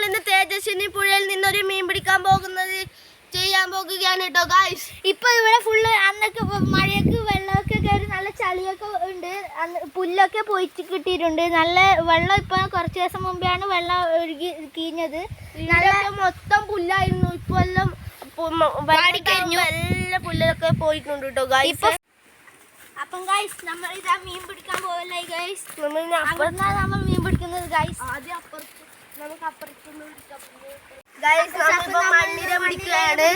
ഇന്ന് തേജസ്വിനി പുഴയിൽ നിന്നൊരു മീൻ പിടിക്കാൻ ചെയ്യാൻ പോകുകയാണ് കേട്ടോ ഗായ്സ്. ഇപ്പൊ ഇവിടെ ഫുള്ള് അന്നൊക്കെ മഴയൊക്കെ വെള്ളമൊക്കെ കയറി നല്ല ചളിയൊക്കെ ഉണ്ട്. പുല്ലൊക്കെ പോയിട്ട് കിട്ടിയിട്ടുണ്ട്. നല്ല വെള്ളം ഇപ്പൊ കുറച്ച് ദിവസം മുമ്പെയാണ് വെള്ളം ഒഴുകി കീഞ്ഞത്. നല്ല മൊത്തം പുല്ലായിരുന്നു. ഇപ്പൊ എല്ലാം എല്ലാ പുല്ലൊക്കെ പോയിട്ടുണ്ട് കേട്ടോ ഗായ്സ്. അപ്പം ഗായ്സ് നമ്മൾ ഇതാ മീൻ പിടിക്കാൻ പോകല്ലേ ഗായ്സ്. നമ്മൾ മീൻ പിടിക്കുന്നത് ഗായ്സ്. ആദ്യം അപ്പുറത്ത് നമുക്ക് അപ്പുറത്തുനിന്ന് മണ്ണിര പിടിക്കുകയാണ്.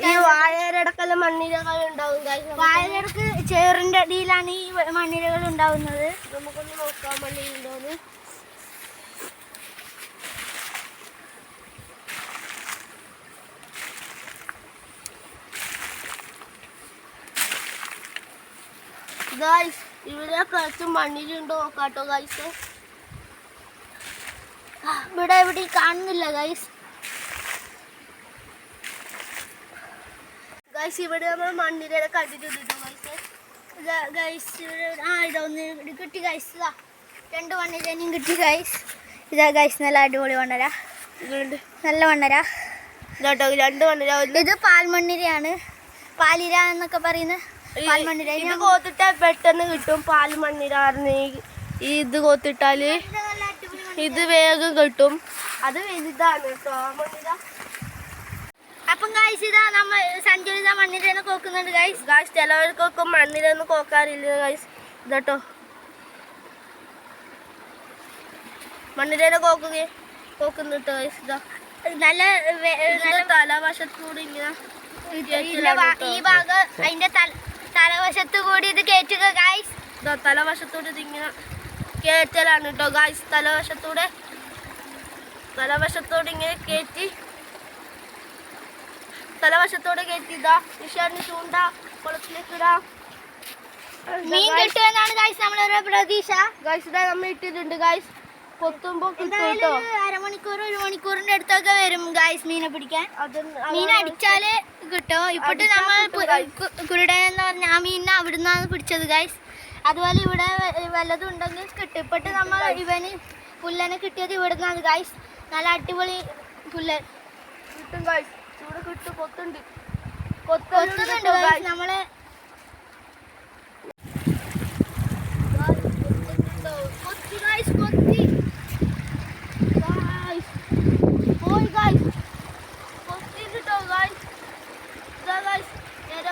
ഈ വാഴയിടക്കെല്ലാം മണ്ണിരകൾ ഉണ്ടാവും ഗായ്സ്. വാഴയിടക്ക് ചേറിന്റെ അടിയിലാണ് ഈ മണ്ണിരകൾ ഉണ്ടാവുന്നത്. നമുക്കൊന്ന് നോക്കാം മണ്ണിരുണ്ടോന്ന്. ഗായ്സ് ഇവിടെ കുറച്ച് മണ്ണിലുണ്ടോ നോക്കാട്ടോ ഗായ്സ്. ഇവിടെ എവിടെ കാണുന്നില്ല ഗൈസ്. ഗൈസ് ഇവിടെ നമ്മൾ മണ്ണിര കണ്ടിട്ടുണ്ട് ഗൈസ്. ഇതൊന്ന് കിട്ടി ഗൈസ്. ഇതാ 2 മണ്ണിരനും കിട്ടി ഗൈസ്. ഇതാ ഗൈസ് നല്ല അടിപൊളി മണ്ണര, നല്ല മണ്ണര കേട്ടോ. 2 മണ്ണിര. ഇത് പാൽമണ്ണിരയാണ്, പാലിര എന്നൊക്കെ പറയുന്ന പാൽമണ്ണിര. ഇത് കോത്തിട്ടാൽ പെട്ടെന്ന് കിട്ടും. പാൽമണ്ണിര ഇത് കോത്തിട്ടാല് ഇത് വേഗം കിട്ടും. അത് വലുതാണ് കേട്ടോ മണ്ണിര. അപ്പം ഗായ്സ് ഇതാ നമ്മൾ സഞ്ജയ് മണ്ണിരന്ന് കോക്കുന്നുണ്ട് ഗൈസ്. ഗായ്സ് ചിലവർക്കൊക്കെ മണ്ണിരൊന്നും കോക്കാറില്ല ഗൈസ്. ഇതട്ടോ മണ്ണിരനെ കോക്കുന്നുട്ടോ ഗൈസ്. ഇതാ നല്ല തലവശത്തൂടെ ഇങ്ങനെ ഈ ഭാഗം അതിന്റെ തലവശത്തു കൂടി ഇത് കയറ്റുക ഗായ്സ്. ഇതാ തലവശത്തൂടെ ഇതിങ്ങനെ കയറ്റലാണ് കേട്ടോ ഗായ്സ്. തലവശത്തോടെ ഇങ്ങനെ കയറ്റി ഇതാ നിഷാന് ചൂണ്ട കുളത്തിലേക്ക് ഇടാം. മീൻ കിട്ടുമെന്നാണ് ഗായ്സ് നമ്മളൊരു പ്രതീക്ഷ. ഗായ്സ് ഇതാ നമ്മൾ ഇട്ടിട്ടുണ്ട് ഗായ്സ്. കൊത്തുമ്പോ അരമണിക്കൂർ 1 മണിക്കൂറിന്റെ അടുത്തൊക്കെ വരും ഗായ്സ് മീനെ പിടിക്കാൻ. മീൻ അടിച്ചാല് കിട്ടും. ഇപ്പോട്ട് നമ്മൾ കുരുടൻ എന്ന് പറഞ്ഞ ആ മീനിനെ അവിടുന്നാണ് പിടിച്ചത് ഗായ്സ്. അതുപോലെ ഇവിടെ വല്ലതും ഉണ്ടെങ്കിൽ കിട്ടും. ഇപ്പോട്ട് നമ്മൾ ഇവന് പുല്ലനെ കിട്ടിയത് ഇവിടുന്നാണ് ഗായ്സ്. നല്ല അടിപൊളി പുല്ലൻ കിട്ടും ഗായ്സ്. ഇവിടെ കിട്ടും. കൊത്തുന്നുണ്ട് ഗായ്സ്. നമ്മള്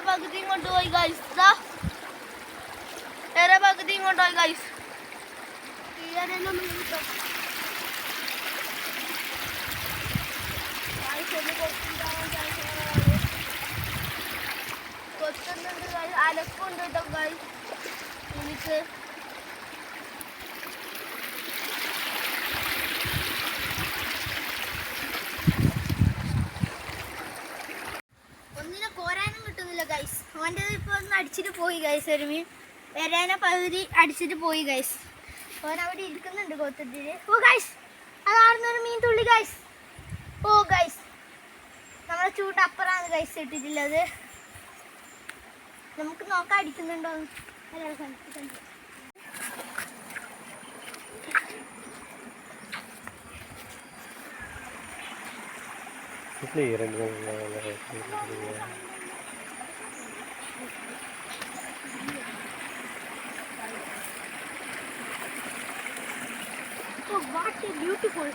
പകുതി ഇങ്ങോട്ട് പോയി ഗായ്സ്. പകുതി ഇങ്ങോട്ട് പോയി ഗായ്സ്. കൊത്തുന്നുണ്ട് ഗായ്സ്. അലക്കുണ്ട് കേട്ടോ ഗായ്സ്. എനിക്ക് ഒന്നിനെ കോരാനും കിട്ടുന്നില്ല ഗൈസ്. ഓൻ്റെ ഇപ്പോൾ ഒന്ന് അടിച്ചിട്ട് പോയി ഗൈസ്. ഒരു മീൻ വരാനെ പകുതി അടിച്ചിട്ട് പോയി ഗൈസ്. ഓൻ അവിടെ ഇരിക്കുന്നുണ്ട് കൊത്തിട്ട്. ഓ ഗൈസ് അതാടുന്നൊരു മീൻ തുള്ളി ഗൈസ്. ഓ ഗൈസ് നമ്മളെ ചൂട്ടപ്പുറാണ് ഗൈസ് ഇട്ടിട്ടുള്ളത്. നമുക്ക് നോക്കാം അടിക്കുന്നുണ്ടോ. Oh, what a beautiful.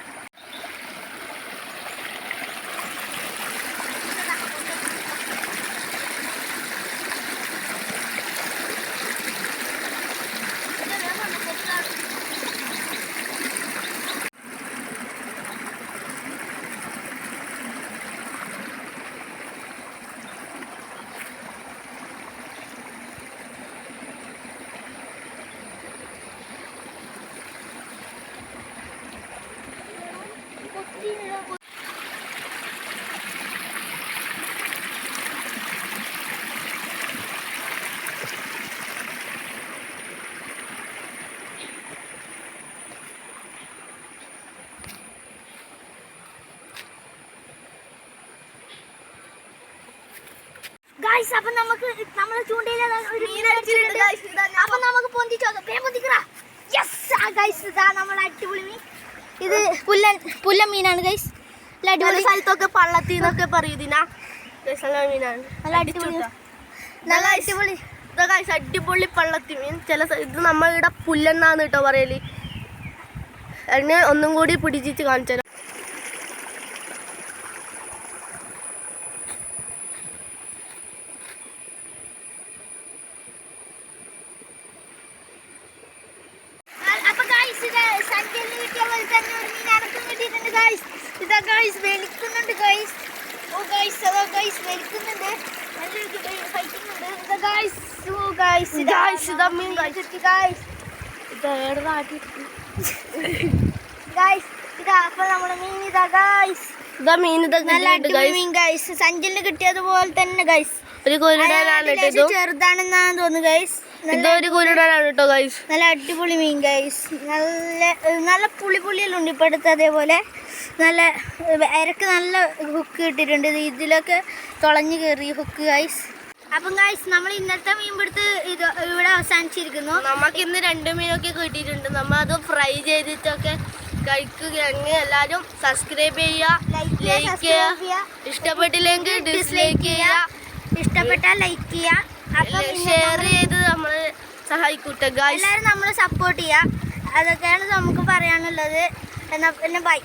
Guys അപ്പൊ നമുക്ക് നമ്മൾ ചൂണ്ടയില അപ്പൊ നമുക്ക് പൊന്തിച്ചോക്കാം. യെസ് ഗൈസ് ഇതാ നമ്മൾ അടിപൊളി മീൻ. ഇത് പുല്ലൻ മീനാണ് ഗൈസ്. ചില സ്ഥലത്തൊക്കെ പള്ളത്തിന്നൊക്കെ പറയും ഇതിനാ. നല്ല മീനാണ്, നല്ല അടിപൊളി അടിപൊളി പള്ളത്തി മീൻ. ഇത് നമ്മളിവിടെ പുല്ലെന്നാണ് കേട്ടോ പറയല്. അതിന് ഒന്നും കൂടി പിടിച്ചിട്ട് കാണിച്ചു. സഞ്ചലിന് കിട്ടിയതുപോലെ തന്നെ ഗൈസ്. ചെറുതാണെന്നാണ് തോന്നുന്നു ഗൈസ്. നല്ല അടിപൊളി മീൻ ഗൈസ്. നല്ല പുളിയെല്ലാം ഉണ്ട് ഇപ്പോഴത്തെ. അതേപോലെ നല്ല ഇരക്ക് നല്ല ഹുക്ക് കിട്ടിയിട്ടുണ്ട്. ഇതിലൊക്കെ തുളഞ്ഞു കയറി ഹുക്ക് ഗൈസ്. അപ്പം ഗൈസ് നമ്മൾ ഇന്നത്തെ മീൻ പിടുത്ത് ഇവിടെ അവസാനിച്ചിരിക്കുന്നു. നമുക്ക് ഇന്ന് 2 മീനൊക്കെ കിട്ടിയിട്ടുണ്ട്. നമ്മൾ അത് ഫ്രൈ ചെയ്തിട്ടൊക്കെ കഴിക്കുകയാണെങ്കിൽ എല്ലാവരും സബ്സ്ക്രൈബ് ചെയ്യുക, ലൈക്ക് ചെയ്യുക. ഇഷ്ടപ്പെട്ടില്ലെങ്കിൽ ഡിസ്ലൈക്ക് ചെയ്യുക. ഇഷ്ടപ്പെട്ടാൽ ലൈക്ക് ചെയ്യുക. അപ്പം ഷെയർ ചെയ്ത് നമ്മൾ സഹായിക്കൂട്ടെ ഗൈസ്. എല്ലാവരും നമ്മൾ സപ്പോർട്ട് ചെയ്യുക. അതൊക്കെയാണ് നമുക്ക് പറയാനുള്ളത്. എന്നാൽ പിന്നെ ബൈ.